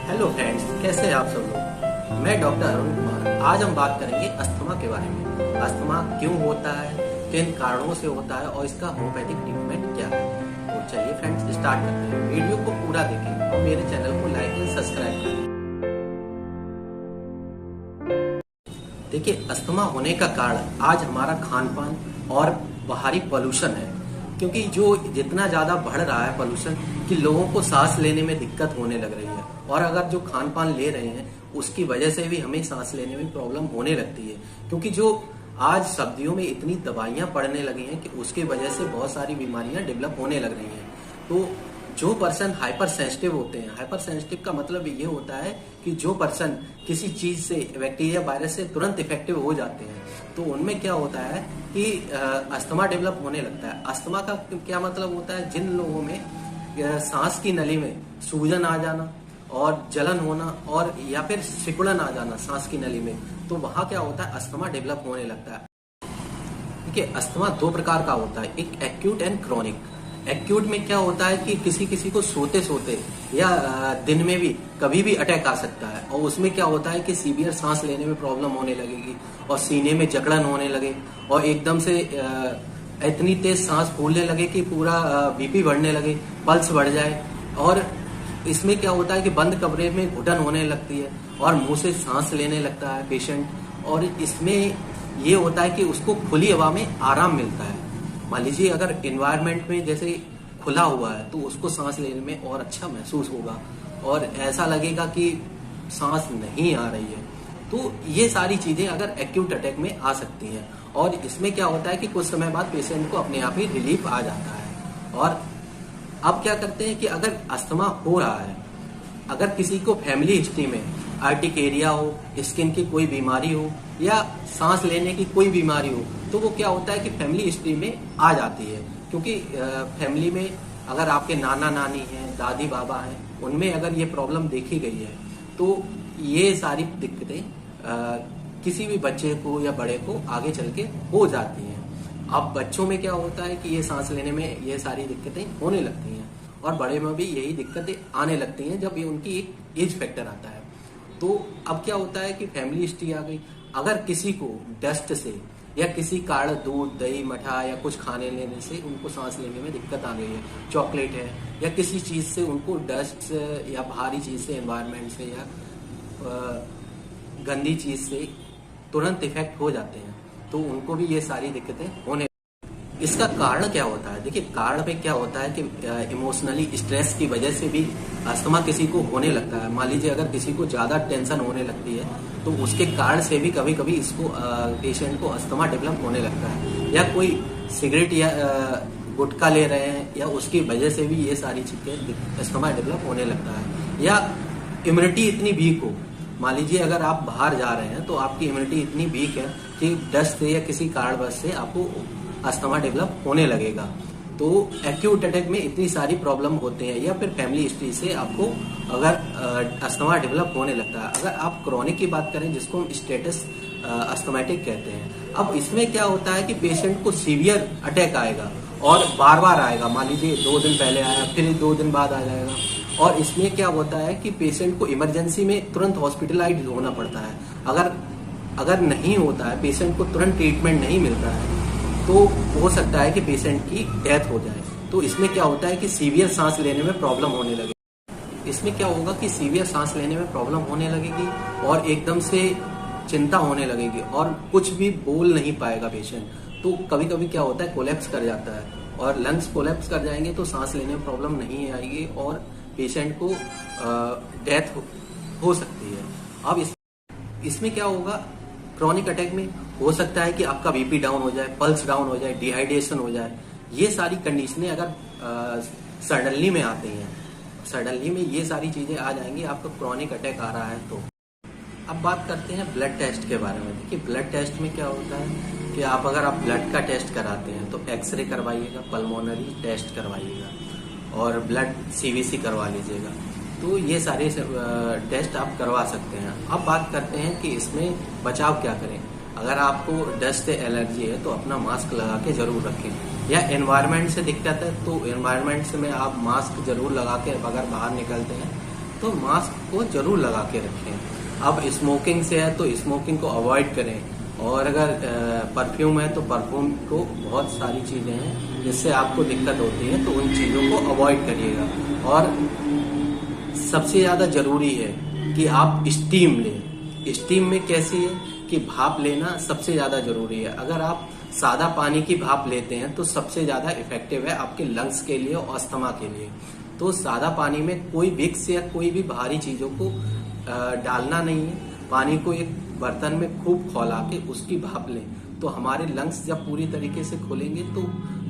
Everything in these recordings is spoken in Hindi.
हेलो फ्रेंड्स, कैसे हैं आप सब लोग। मैं डॉक्टर अरुण कुमार। आज हम बात करेंगे अस्थमा के बारे में। अस्थमा क्यों होता है, किन कारणों से होता है और इसका होम्योपैथिक ट्रीटमेंट क्या है। तो चलिए फ्रेंड्स, स्टार्ट करते हैं। वीडियो को पूरा देखें और मेरे चैनल को लाइक एंड सब्सक्राइब करें। देखिए, अस्थमा होने का कारण आज हमारा खान पान और बाहरी पोल्यूशन है। क्योंकि जो जितना ज्यादा बढ़ रहा है पोल्यूशन कि लोगों को सांस लेने में दिक्कत होने लग रही है, और अगर जो खान पान ले रहे हैं उसकी वजह से भी हमें सांस लेने में प्रॉब्लम होने लगती है। क्योंकि जो आज सर्दियों में इतनी दवाइयां पड़ने लगी हैं कि उसकी वजह से बहुत सारी बीमारियां डेवलप होने लग रही हैं। तो जो पर्सन हाइपर सेंसिटिव होते हैं, हाइपर सेंसिटिव का मतलब ये होता है कि जो पर्सन किसी चीज से, बैक्टीरिया वायरस से तुरंत इफेक्टिव हो जाते हैं, तो उनमें क्या होता है कि अस्थमा डेवलप होने लगता है। अस्थमा का क्या मतलब होता है, जिन लोगों में सांस की नली में सूजन आ जाना और जलन होना और या फिर सिकुड़न आ जाना सांस की नली में, तो वहां क्या होता है, अस्थमा डेवलप होने लगता है। देखिए, अस्थमा दो प्रकार का होता है, एक एक्यूट एंड क्रॉनिक। एक्यूट में क्या होता है कि किसी को सोते सोते या दिन में भी कभी भी अटैक आ सकता है, और उसमें क्या होता है कि सीवियर सांस लेने में प्रॉब्लम होने लगेगी और सीने में जकड़न होने लगे और एकदम से इतनी तेज सांस फूलने लगे कि पूरा बीपी बढ़ने लगे, पल्स बढ़ जाए। और इसमें क्या होता है कि बंद कमरे में घुटन होने लगती है और मुंह से सांस लेने लगता है पेशेंट। और इसमें ये होता है कि उसको खुली हवा में आराम मिलता है। मान लीजिए अगर एनवायरनमेंट में जैसे खुला हुआ है तो उसको सांस लेने में और अच्छा महसूस होगा और ऐसा लगेगा कि सांस नहीं आ रही है। तो ये सारी चीजें अगर एक्यूट अटैक में आ सकती हैं, और इसमें क्या होता है कि कुछ समय बाद पेशेंट को अपने आप ही रिलीफ आ जाता है। और अब क्या करते हैं कि अगर अस्थमा हो रहा है, अगर किसी को फैमिली हिस्ट्री में आर्टिकेरिया हो, स्किन की कोई बीमारी हो या सांस लेने की कोई बीमारी हो, तो वो क्या होता है कि फैमिली हिस्ट्री में आ जाती है। क्योंकि फैमिली में अगर आपके नाना नानी हैं, दादी बाबा हैं, उनमें अगर ये प्रॉब्लम देखी गई है, तो ये सारी दिक्कतें किसी भी बच्चे को या बड़े को आगे चल के हो जाती हैं। अब बच्चों में क्या होता है कि ये सांस लेने में ये सारी दिक्कतें होने लगती हैं, और बड़े में भी यही दिक्कतें आने लगती हैं जब ये उनकी एक एज फैक्टर आता है। तो अब क्या होता है कि फैमिली हिस्ट्री आ गई। अगर किसी को डस्ट से या किसी कारण दूध, दही, मठा या कुछ खाने लेने से उनको सांस लेने में दिक्कत आ गई है, चॉकलेट है या किसी चीज से उनको डस्ट से या बाहरी चीज से, एनवायरनमेंट से या गंदी चीज से तुरंत इफेक्ट हो जाते हैं, तो उनको भी ये सारी दिक्कतें होने। इसका कारण क्या होता है? देखिए, कारण में क्या होता है कि इमोशनली स्ट्रेस की वजह से भी अस्थमा किसी को होने लगता है। मान लीजिए अगर किसी को ज्यादा टेंशन होने लगती है तो उसके कारण से भी कभी कभी इसको पेशेंट को अस्थमा डेवलप होने लगता है। या कोई सिगरेट या गुटखा ले रहे हैं या उसकी वजह से भी ये सारी चीजें अस्थमा डेवलप होने लगता है। या इम्यूनिटी इतनी वीक हो, मान लीजिए अगर आप बाहर जा रहे हैं तो आपकी इम्यूनिटी इतनी वीक है कि डस्ट से या किसी कारणवश से आपको अस्थमा डेवलप होने लगेगा। तो एक्यूट अटैक में इतनी सारी प्रॉब्लम होते हैं। या फिर फैमिली हिस्ट्री से आपको अगर अस्थमा डेवलप होने लगता है। अगर आप क्रॉनिक की बात करें, जिसको हम स्टेटस अस्थमेटिक कहते हैं, अब इसमें क्या होता है कि पेशेंट को सीवियर अटैक आएगा और बार बार आएगा। मान लीजिए 2 दिन पहले आया, फिर 2 दिन बाद आ जाएगा। और इसमें क्या होता है कि पेशेंट को इमरजेंसी में तुरंत हॉस्पिटलाइज होना पड़ता है। अगर नहीं होता है, पेशेंट को तुरंत ट्रीटमेंट नहीं मिलता है, तो हो सकता है कि पेशेंट की डेथ हो जाए। तो इसमें क्या होता है कि सीवियर सांस लेने में प्रॉब्लम होने लगेगी। इसमें क्या होगा कि सीवियर सांस लेने में प्रॉब्लम होने लगेगी और एकदम से चिंता होने लगेगी और कुछ भी बोल नहीं पाएगा पेशेंट। तो कभी कभी क्या होता है, कोलैप्स कर जाता है, और लंग्स कोलैप्स कर जाएंगे तो सांस लेने में प्रॉब्लम नहीं आएगी और पेशेंट को डेथ हो सकती है। अब इसमें क्या होगा, क्रॉनिक अटैक में हो सकता है कि आपका बीपी डाउन हो जाए, पल्स डाउन हो जाए, डिहाइड्रेशन हो जाए। ये सारी कंडीशनें अगर सडनली में आती हैं, सडनली में ये सारी चीजें आ जाएंगी, आपका क्रॉनिक अटैक आ रहा है तो। अब बात करते हैं ब्लड टेस्ट के बारे में। देखिए, ब्लड टेस्ट में क्या होता है कि अगर आप ब्लड का टेस्ट कराते हैं तो एक्सरे करवाइएगा, पल्मोनरी टेस्ट करवाइएगा और ब्लड सीवीसी करवा लीजिएगा। तो ये सारे टेस्ट आप करवा सकते हैं। अब बात करते हैं कि इसमें बचाव क्या करें। अगर आपको डस्ट से एलर्जी है तो अपना मास्क लगा के जरूर रखें, या एनवायरनमेंट से दिक्कत है तो एनवायरनमेंट से में आप मास्क जरूर लगा के अगर बाहर निकलते हैं तो मास्क को जरूर लगा के रखें। अब स्मोकिंग से है तो स्मोकिंग को अवॉइड करें, और अगर परफ्यूम है तो परफ्यूम को, बहुत सारी चीजें हैं जिससे आपको दिक्कत होती है तो उन चीजों को अवॉइड करिएगा। और सबसे ज्यादा जरूरी है कि आप स्टीम लें। स्टीम में कैसी है कि भाप लेना सबसे ज्यादा जरूरी है। अगर आप सादा पानी की भाप लेते हैं तो सबसे ज्यादा इफेक्टिव है आपके लंग्स के लिए और अस्थमा के लिए। तो सादा पानी में कोई विक्स या कोई भी भारी चीजों को डालना नहीं है। पानी को एक बर्तन में खूब खौला के उसकी भाप लें, तो हमारे लंग्स जब पूरी तरीके से खुलेंगे तो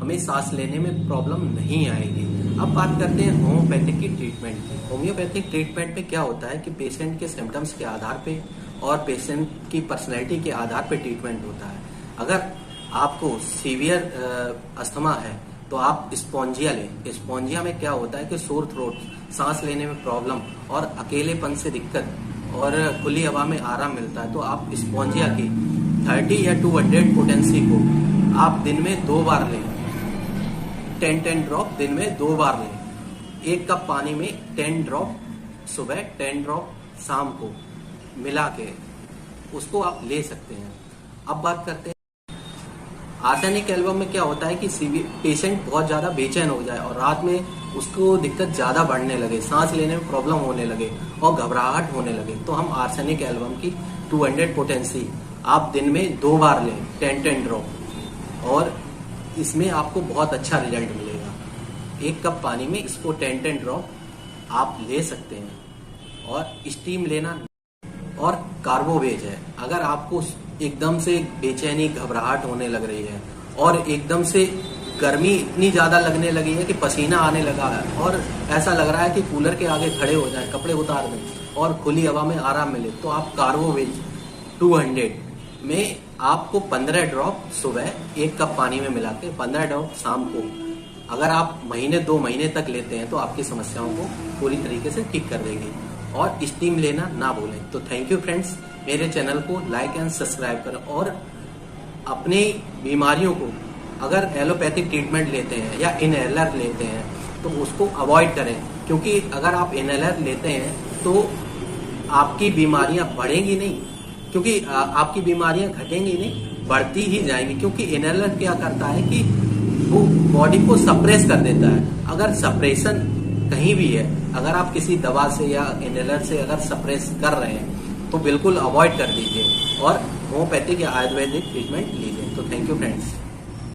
हमें सांस लेने में प्रॉब्लम नहीं आएगी। अब बात करते हैं होम्योपैथिक की ट्रीटमेंट की। होम्योपैथिक ट्रीटमेंट में क्या होता है कि पेशेंट के सिम्टम्स के आधार पे और पेशेंट की पर्सनैलिटी के आधार पे ट्रीटमेंट होता है। अगर आपको सीवियर अस्थमा है तो आप स्पॉन्जिया लें। स्पॉन्जिया में क्या होता है कि सोर थ्रोट, सांस लेने में प्रॉब्लम और अकेलेपन से दिक्कत और खुली हवा में आराम मिलता है, तो आप स्पॉन्जिया की 30 या 200 पोटेंसी को आप दिन में 2 बार लें। 10 ड्रॉप दिन में 2 बार लें। 1 कप पानी में 10 ड्रॉप सुबह, 10 ड्रॉप शाम को मिला के उसको आप ले सकते हैं। अब बात करते हैं आर्सेनिक एल्बम में क्या होता है कि पेशेंट बहुत ज्यादा बेचैन हो जाए और रात में उसको दिक्कत ज्यादा बढ़ने लगे, सांस लेने में प्रॉब्लम होने लगे और घबराहट होने लगे, तो हम आर्सेनिक एल्बम की 200 पोटेंसी आप दिन में 2 बार लें, 10 ड्रॉप, और इसमें आपको बहुत अच्छा रिजल्ट मिलेगा। 1 कप पानी में इसको 10 ड्रॉप आप ले सकते हैं। और स्टीम लेना और कार्बोवेज है। अगर आपको एकदम से बेचैनी, घबराहट होने लग रही है और एकदम से गर्मी इतनी ज्यादा लगने लगी है कि पसीना आने लगा है और ऐसा लग रहा है कि कूलर के आगे खड़े हो जाएं, कपड़े उतार दें और खुली हवा में आराम मिले, तो आप कार्बोवेज 200 में आपको 15 ड्रॉप सुबह 1 कप पानी में मिला के 15 ड्रॉप शाम को, अगर आप 2 महीने तक लेते हैं तो आपकी समस्याओं को पूरी तरीके से ठीक कर देगी। और स्टीम लेना ना भूलें। तो थैंक यू फ्रेंड्स, मेरे चैनल को लाइक एंड सब्सक्राइब करें और अपनी बीमारियों को, अगर एलोपैथिक ट्रीटमेंट लेते हैं या इनहेलर लेते हैं तो उसको अवॉइड करें, क्योंकि अगर आप इनहेलर लेते हैं तो आपकी बीमारियां बढ़ेंगी नहीं, क्योंकि आपकी बीमारियां घटेंगी नहीं, बढ़ती ही जाएंगी। क्योंकि इनहेलर क्या करता है कि वो बॉडी को सप्रेस कर देता है। अगर सप्रेशन कहीं भी है, अगर आप किसी दवा से या इनहेलर से अगर सप्रेस कर रहे हैं तो बिल्कुल अवॉइड कर दीजिए और होम्योपैथिक या आयुर्वेदिक ट्रीटमेंट लीजिए। तो थैंक यू फ्रेंड्स।